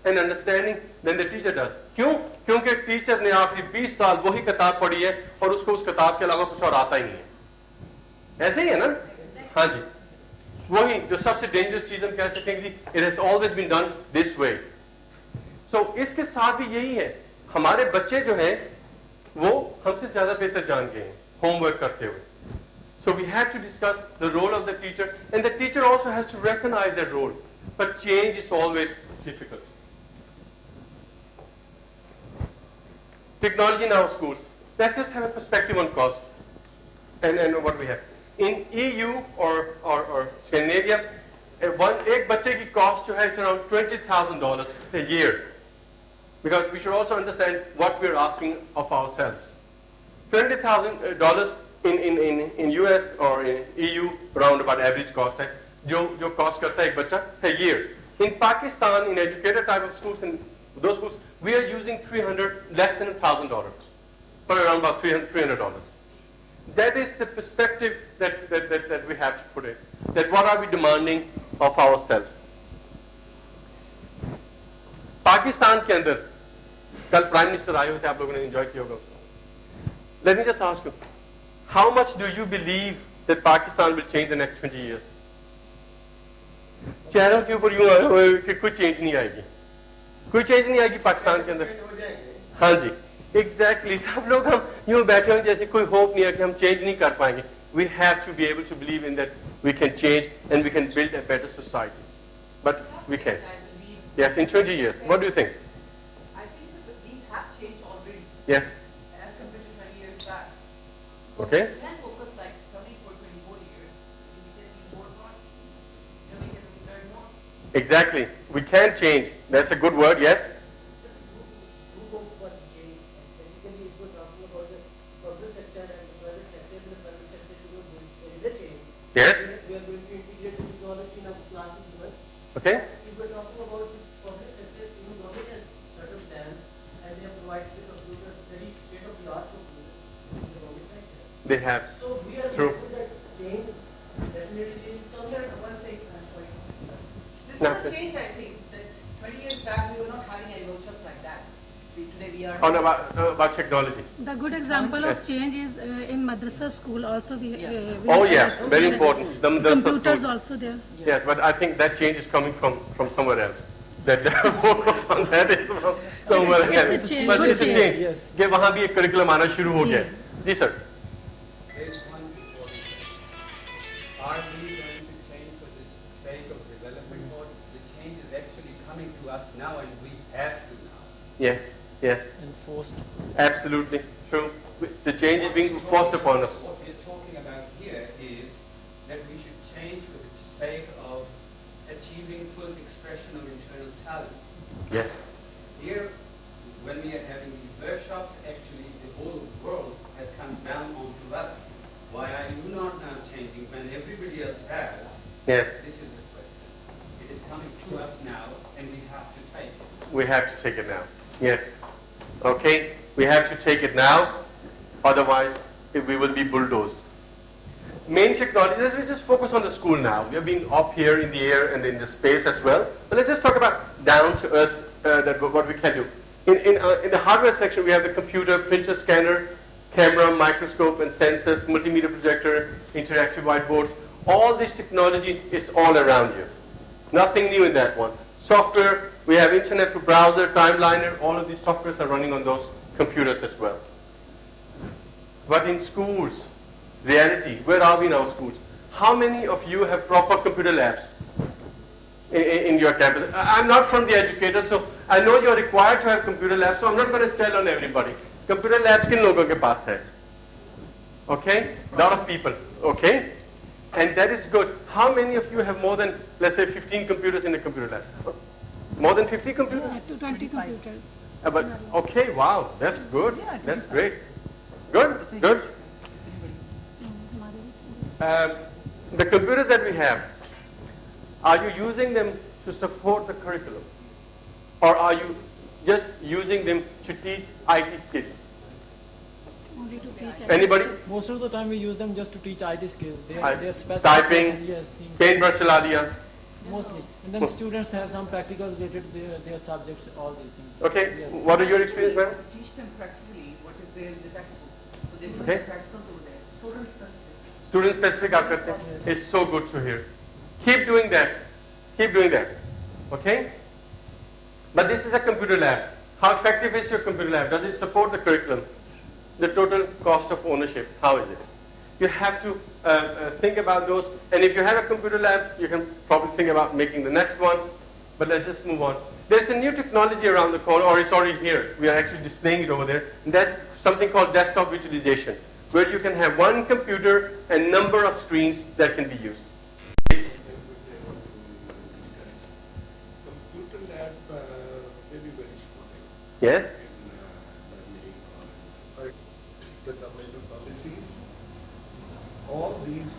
and understanding than the teacher does. क्यों? क्योंकि teacher ने आखिरी 20 साल वही किताब पढ़ी है और उसको उस किताब के अलावा कुछ और आता ही नहीं है. ऐसे ही है ना? हाँ जी. वही जो सबसे डेंजरस चीज हम कह सकते हैं कि it has always been done this way. So इसके साथ भी यही है, हमारे बच्चे जो हैं वो हमसे ज्यादा बेहतर जान गए हैं होमवर्क करते हुए. So we have to discuss the role of the teacher, and the teacher also has to recognize that role. But change is always difficult. Technology in our schools. Let's just have a perspective on cost and what we have. In EU or Scandinavia, एक बच्चे की cost जो है is around $20,000 a year. Because we should also understand what we're asking of ourselves. $20,000 in US or in EU around about average cost है जो cost करता है एक बच्चा a year. In Pakistan, in educated type of schools, in those schools, we are using less than $1,000, or around about $300. That is the perspective that we have to put in. That what are we demanding of ourselves? Pakistan के अंदर कल prime minister आए हुए थे, आप लोगों ने enjoy किया होगा. Let me just ask you, how much do you believe that Pakistan will change in the next 20 years? चेहरों के ऊपर यूं आए हुए कि कोई चेंज नहीं आएगी, कोई चेंज नहीं आएगी पाकिस्तान के अंदर. हाँ जी, एग्जैक्टली. सब लोग हम यूं बैठे हैं जैसे कोई होप नहीं है कि हम चेंज नहीं कर पाएंगे. We have to be able to believe in that we can change and we can build a better society. But we can. Yes, in 20 years. What do you think? I think that we have changed already. Yes. As compared to 20 years back. So Okay. we can focus like 24, 24 years. We can be more smart. We can learn more. Exactly. We can change. That's a good word, yes? Who go for change? And basically, if we're talking about the public sector and the private sector, in the private sector, there is a change. Yes. We are going to integrate the technology in our classes even. Okay. If we're talking about the public sector, even government has certain plans and they have provided the computers, very state-of-the-art computers in the government sector. They have. So we are True. going to that change, definitely change comes. Sir, one thing, I'm sorry. This No. is a change, I think, that 20 years back we were not having any workshops like that. Today we are. On about technology. The good example of change is in madrasa school also we Oh have yes, very important. The madrasa computers school. also there. Yes, but I think that change is coming from somewhere else. That focus on that is from somewhere It's a else. change, But good it's a change. change. Yes. कि वहाँ भी एक curriculum आना शुरू हो गया. जी sir. There is one important thing. Are we going to change for the sake of development, or the change is actually coming to us now and we have to now? Yes, yes, Enforced. absolutely true. The change is being forced upon us. What we are talking about here is that we should change for the sake of achieving full expression of internal talent. Yes. Here, when we are having these workshops, actually the whole world has come down onto us. Why are you not now changing when everybody else has? Yes. This is the question. It is coming to us now, and we have to take it. We have to take it now. Yes. Okay. We have to take it now. Otherwise, we will be bulldozed. Main technology. Let's just focus on the school now. We have been up here in the air and in the space as well. But let's just talk about down to earth. What we can do. In the hardware section, we have the computer, printer, scanner, camera, microscope, and sensors, multimedia projector, interactive whiteboards. All this technology is all around you. Nothing new in that one. Software, we have internet for browser, timeliner. All of these softwares are running on those computers as well. But in schools, reality, where are we in our schools? How many of you have proper computer labs in your campus? I'm not from the educator, so I know you're required to have computer labs, so I'm not going to tell on everybody. Computer labs किन लोगों के पास है? Okay? Lot of people. Okay? And that is good. How many of you have more than, let's say, 15 computers in a computer lab? More than 50 computers? Up to 20 computers. But okay, wow, that's good. That's great. Good, good. The computers that we have, are you using them to support the curriculum? Or are you just using them to teach IT skills? Only to teach. Anybody? Most of the time we use them just to teach IT skills. They I- are specific. typing, Yes. Things. Paintbrush चला दिया, Mostly. And then students have some practical related to their subjects, all these things. Okay, Yeah. what are your experience, ma'am? Teach them practically what is there in the textbook. So they do Okay. the practicals over there. Students specific. Student specific aap karte hain? It's so good to hear. Keep doing that. Keep doing that. Okay? But this is a computer lab. How effective is your computer lab? Does it support the curriculum? The total cost of ownership, how is it? You have to think about those. And if you have a computer lab, you can probably think about making the next one. But let's just move on. There's a new technology around the corner, or it's already here. We are actually displaying it over there. And that's something called desktop visualization, where you can have one computer and number of screens that can be used. Computer lab may be very supportive Yes? in learning or the governmental policies. All these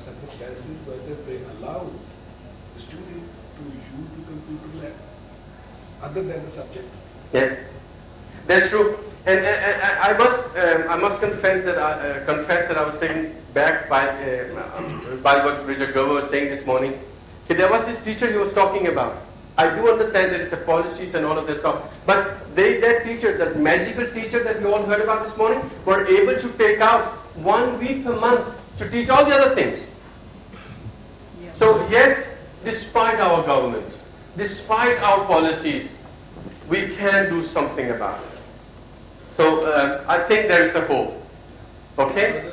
circumstances, whether they allow the student to use the computer lab other than the subject. Yes, that's true. And I must confess that I was taken back by what Richard Gerber was saying this morning. Okay, there was this teacher he was talking about. I do understand that it's the policies and all of this stuff, but that teacher, that magical teacher that we all heard about this morning, were able to take out 1 week per month to teach all the other things. So yes, despite our government, despite our policies, we can do something about it. So I think there is a hope. Okay?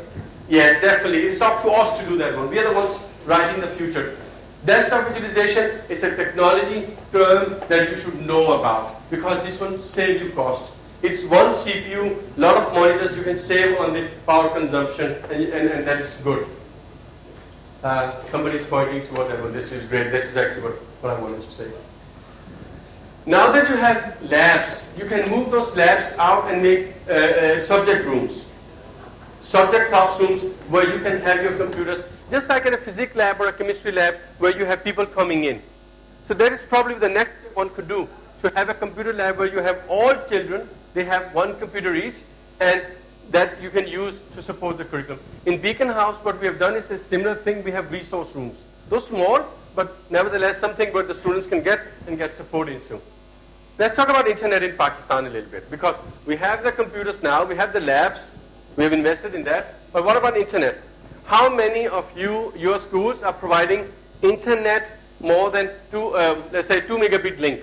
Yes, definitely. It's up to us to do that one. We are the ones writing the future. Desktop visualization is a technology term that you should know about, because this one saves you cost. It's one CPU, lot of monitors you can save on the power consumption, and that is good. Somebody is pointing to whatever. This is great. This is actually what I wanted to say. Now that you have labs, you can move those labs out and make subject rooms, subject classrooms where you can have your computers, just like in a physics lab or a chemistry lab where you have people coming in. So that is probably the next thing one could do, to have a computer lab where you have all children, they have one computer each, and that you can use to support the curriculum. In Beaconhouse, what we have done is a similar thing. We have resource rooms. Those small, but nevertheless something where the students can get and get support into. Let's talk about internet in Pakistan a little bit, because we have the computers now, we have the labs, we have invested in that, but what about internet? How many of your schools are providing internet more than let's say 2 megabit link?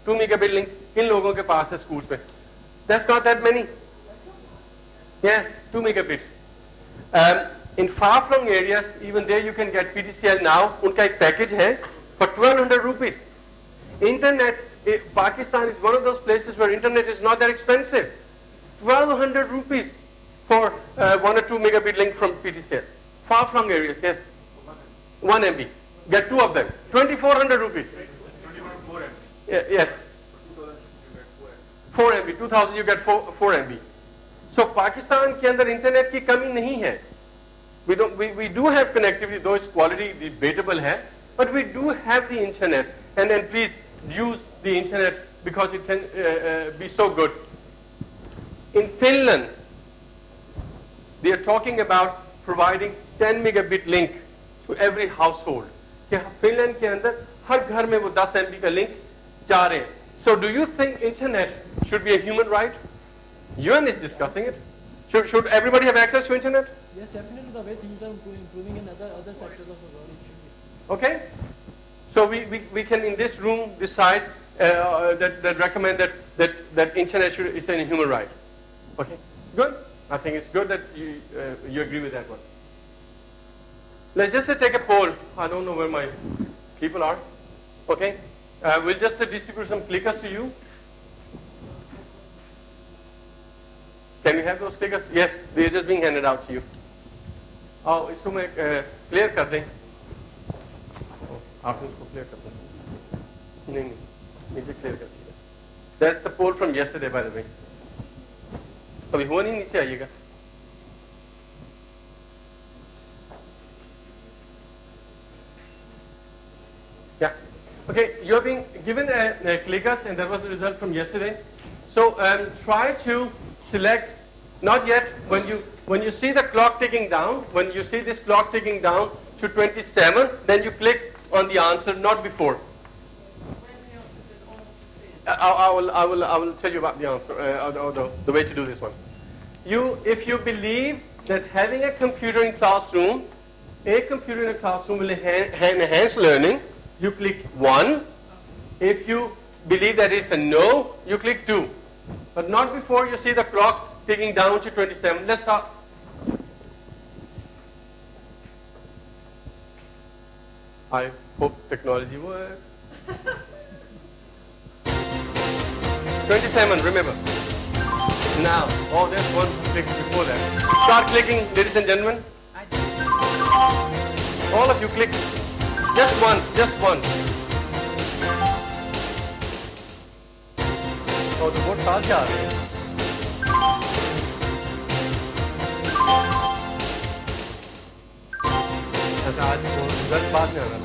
2 megabit link, in logon ke paas hai schools mein? That's not that many. Yes, 2 megabit. In far-flung areas, even there you can get PTCL now. Unka ek package hai for 1200 rupees. Internet, Pakistan is one of those places where internet is not that expensive. 1200 rupees for 1 or 2 megabit link from PTCL. Far-flung areas, yes. 1 MB. Get 2 of them. 2400 rupees. 4 MB. Yes. 4 MB. 2000 you get 4 MB. So Pakistan ke andar internet ki kami nahi hai. We do have connectivity, though its quality debatable hai, but we do have the internet. And then please use the internet because it can be so good. In Finland, they are talking about providing 10 megabit link to every household. Finland ke andar har ghar mein wo 10 MB ka link ja rahe. So do you think internet should be a human right? UN is discussing it. Should everybody have access to internet? Yes, definitely the way things are improving in other sectors of the world, it should be. Okay. So we can in this room decide that recommend that internet is a human right. Okay. Good. I think it's good that you agree with that one. Let's just take a poll. I don't know where my people are. Okay. We'll just distribute some clickers to you. Can we have those clickers? Yes, they are just being handed out to you. Oh, इसको मैं clear कर दें. आप इसको clear कर दें. नहीं, नीचे clear कर दीजिए. That's the poll from yesterday, by the way. अभी हुआ नहीं, नीचे आइएगा. Yeah. Okay, you are being given clickers, and that was the result from yesterday. So try to select, not yet, when you see the clock ticking down, when you see this clock ticking down to 27, then you click on the answer, not before. I will tell you about the answer, or the way to do this one. If you believe that having a computer in classroom will enhance learning, you click 1. If you believe that it's a no, you click 2. But not before you see the clock ticking down to 27. Let's start. I hope technology works. 27, remember. Now, oh, there's one click before that. Start clicking, ladies and gentlemen. All of you click. Just one, just one. Oh, the vote साथ जा रहे हैं. अच्छा आज वो result बाद में आ रहा है.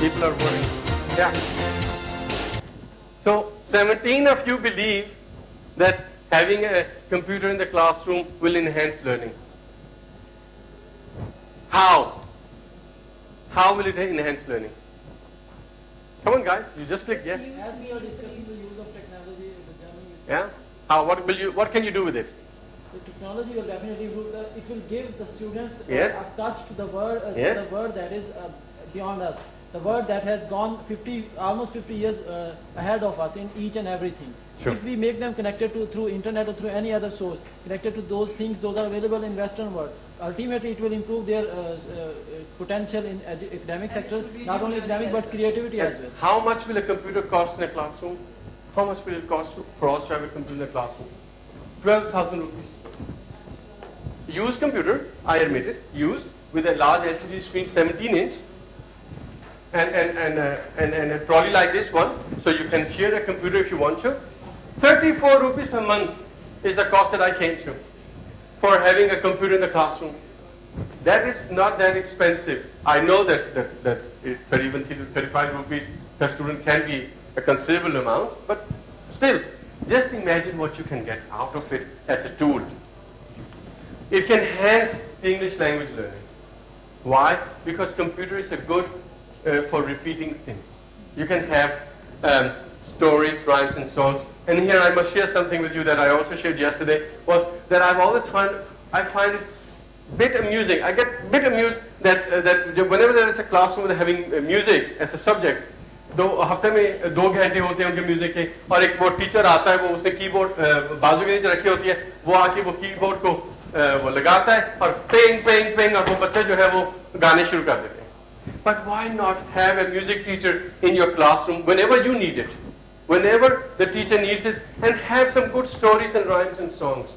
People are voting. Yeah. So 17 of you believe that having a computer in the classroom will enhance learning. How? How will it enhance learning? Come on, guys. You just click yes. As we are discussing the use of technology in the journey, Yeah. How? What can you do with it? the technology will definitely improve. It will give the students Yes. a touch to the word, Yes. the word that is beyond us. The word that has gone almost 50 years ahead of us in each and everything. Sure. If we make them connected through internet or through any other source, connected to those things, those are available in Western world. Ultimately, it will improve their potential in academic sector, not only academic but creativity as well. How much will a computer cost in a classroom? How much will it cost for us to have a computer in a classroom? 12,000 rupees. Used computer, I admit it, used with a large LCD screen, 17-inch, and a trolley like this one, so you can share a computer if you want to. 34 rupees per month is the cost that I came to for having a computer in the classroom. That is not that expensive. I know that even 35 rupees per student can be a considerable amount, but still, just imagine what you can get out of it as a tool. It can enhance the English language learning. Why? Because computer is a good for repeating things. You can have stories, rhymes, and songs. And here I must share something with you that I also shared yesterday, was that I find it a bit amusing. I get a bit amused that whenever there is a classroom with having music as a subject, हफ्ते में 2 घंटे होते हैं उनके music के, और एक वो टीचर आता है, वो उसने कीबोर्ड बाजू के नीचे रखी होती है, वो आके वो कीबोर्ड को वो लगाता है और पेंग पेंग पेंग, और वो बच्चे जो है वो गाने शुरू कर देते हैं. But why not have a music teacher in your classroom whenever you need it, whenever the teacher needs it, and have some good stories and rhymes and songs.